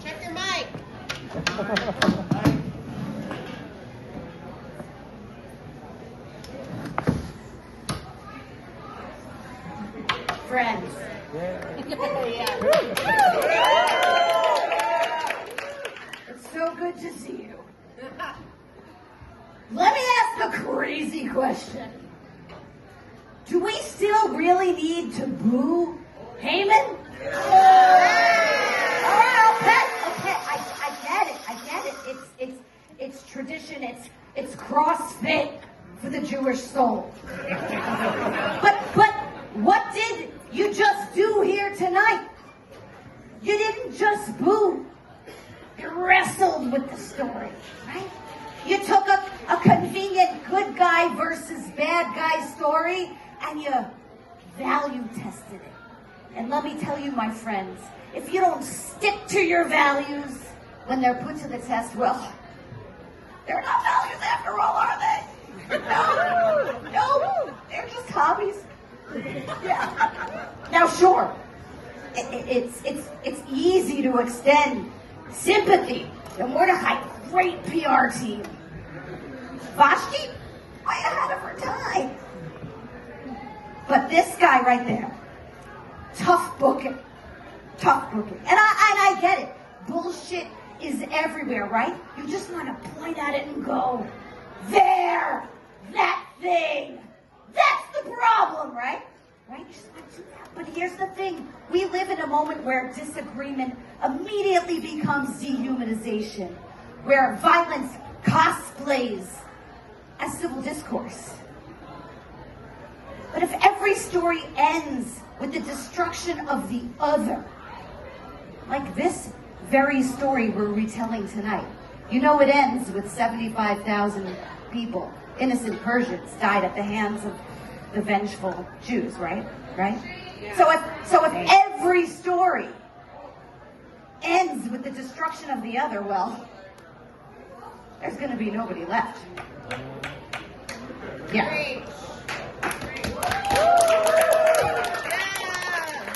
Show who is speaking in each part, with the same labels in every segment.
Speaker 1: Check your mic. Friends. It's so good to see you. Let me ask a crazy question. Do we still really need to boo Haman? Okay, I get it. It's tradition, it's CrossFit for the Jewish soul. But what did you just do here tonight? You didn't just boo. You wrestled with the story, right? You took a convenient good guy versus bad guy story and you value tested it. And let me tell you, my friends, if you don't stick to your values when they're put to the test, well, they're not values after all, are they? No, they're just hobbies. Yeah. Now, sure, it's easy to extend sympathy to Mordecai, great PR team. Vashti, way ahead of her time. But this guy right there, tough booking. And I get it. Bullshit is everywhere, right? You just want to point at it and go, there, that thing. That's the problem, right? Right? You just want to do that. But here's the thing. We live in a moment where disagreement immediately becomes dehumanization, where violence cosplays as civil discourse. But if every story ends with the destruction of the other, like this very story we're retelling tonight, you know it ends with 75,000 people, innocent Persians, died at the hands of the vengeful Jews, right? Yeah. So if every story ends with the destruction of the other, well, there's going to be nobody left. Yeah.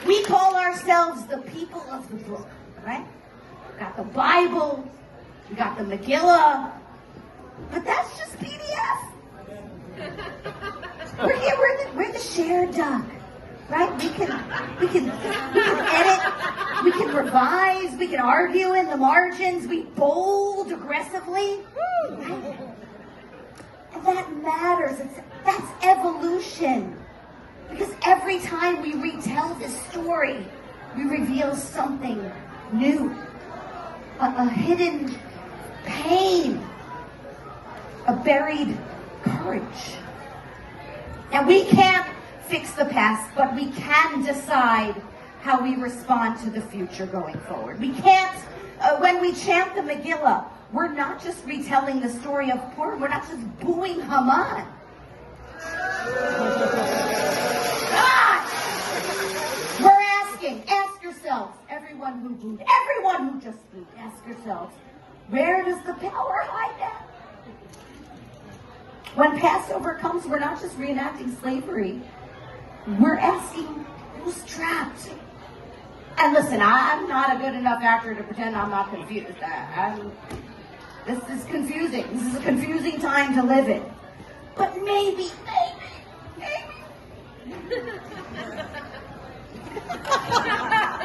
Speaker 1: We call ourselves the people of the book, right? We got the Bible, we got the Megillah, but that's just PDF. We're the shared doc, right? We can edit, we can revise, we can argue in the margins, we bold aggressively, right? And that matters. That's evolution. Because every time we retell this story, we reveal something new, a hidden pain, a buried courage. Now, we can't fix the past, but we can decide how we respond to the future going forward. We can't, when we chant the Megillah, we're not just retelling the story of Purim, we're not just booing Haman. We're asking, ask yourselves, everyone who booed, everyone who just booed, ask yourselves, where does the power hide at? When Passover comes, we're not just reenacting slavery. We're asking, who's trapped? And listen, I'm not a good enough actor to pretend I'm not confused. This is confusing. This is a confusing time to live in. But maybe.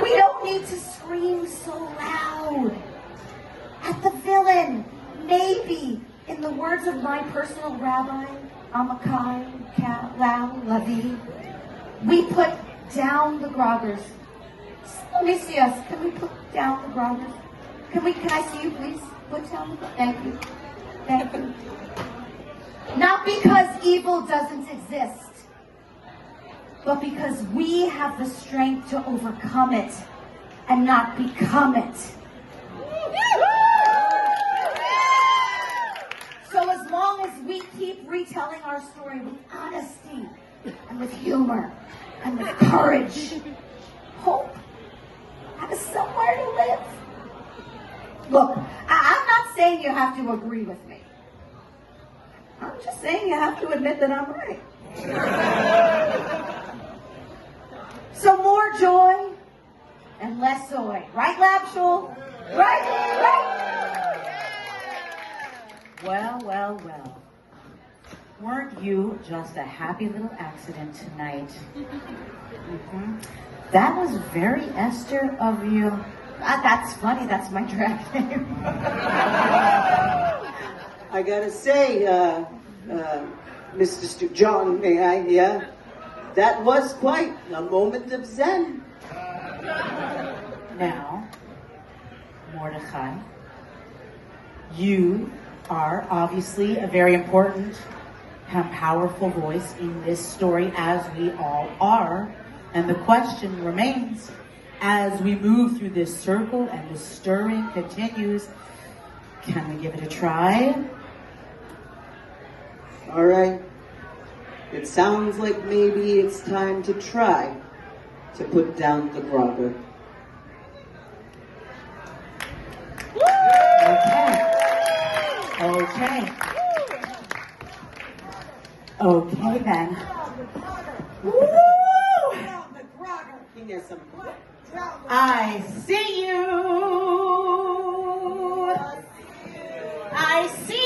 Speaker 1: We don't need to scream so loud at the villain. Maybe, in the words of my personal rabbi, Amakai Lau Lavi, we put down the groggers. Let me see us. Can we put down the groggers? Can I see you, please? Put down the groggers. Thank you. Not because evil doesn't exist, but because we have the strength to overcome it and not become it. So as long as we keep retelling our story with honesty and with humor and with courage, hope has somewhere to live. Look, I'm not saying you have to agree with me. I'm just saying you have to admit that I'm right. So more joy and less soy. Right, Lab Shul? Right? Well, well, well. Weren't you just a happy little accident tonight? That was very Esther of you. That's funny, that's my drag name.
Speaker 2: I gotta say, Mr. John, may I, yeah? That was quite a moment of zen.
Speaker 1: Now, Mordechai, you are obviously a very important and powerful voice in this story, as we all are. And the question remains, as we move through this circle and the stirring continues, can we give it a try?
Speaker 2: All right. It sounds like maybe it's time to try to put down the grogger.
Speaker 1: Okay then. I see you. I see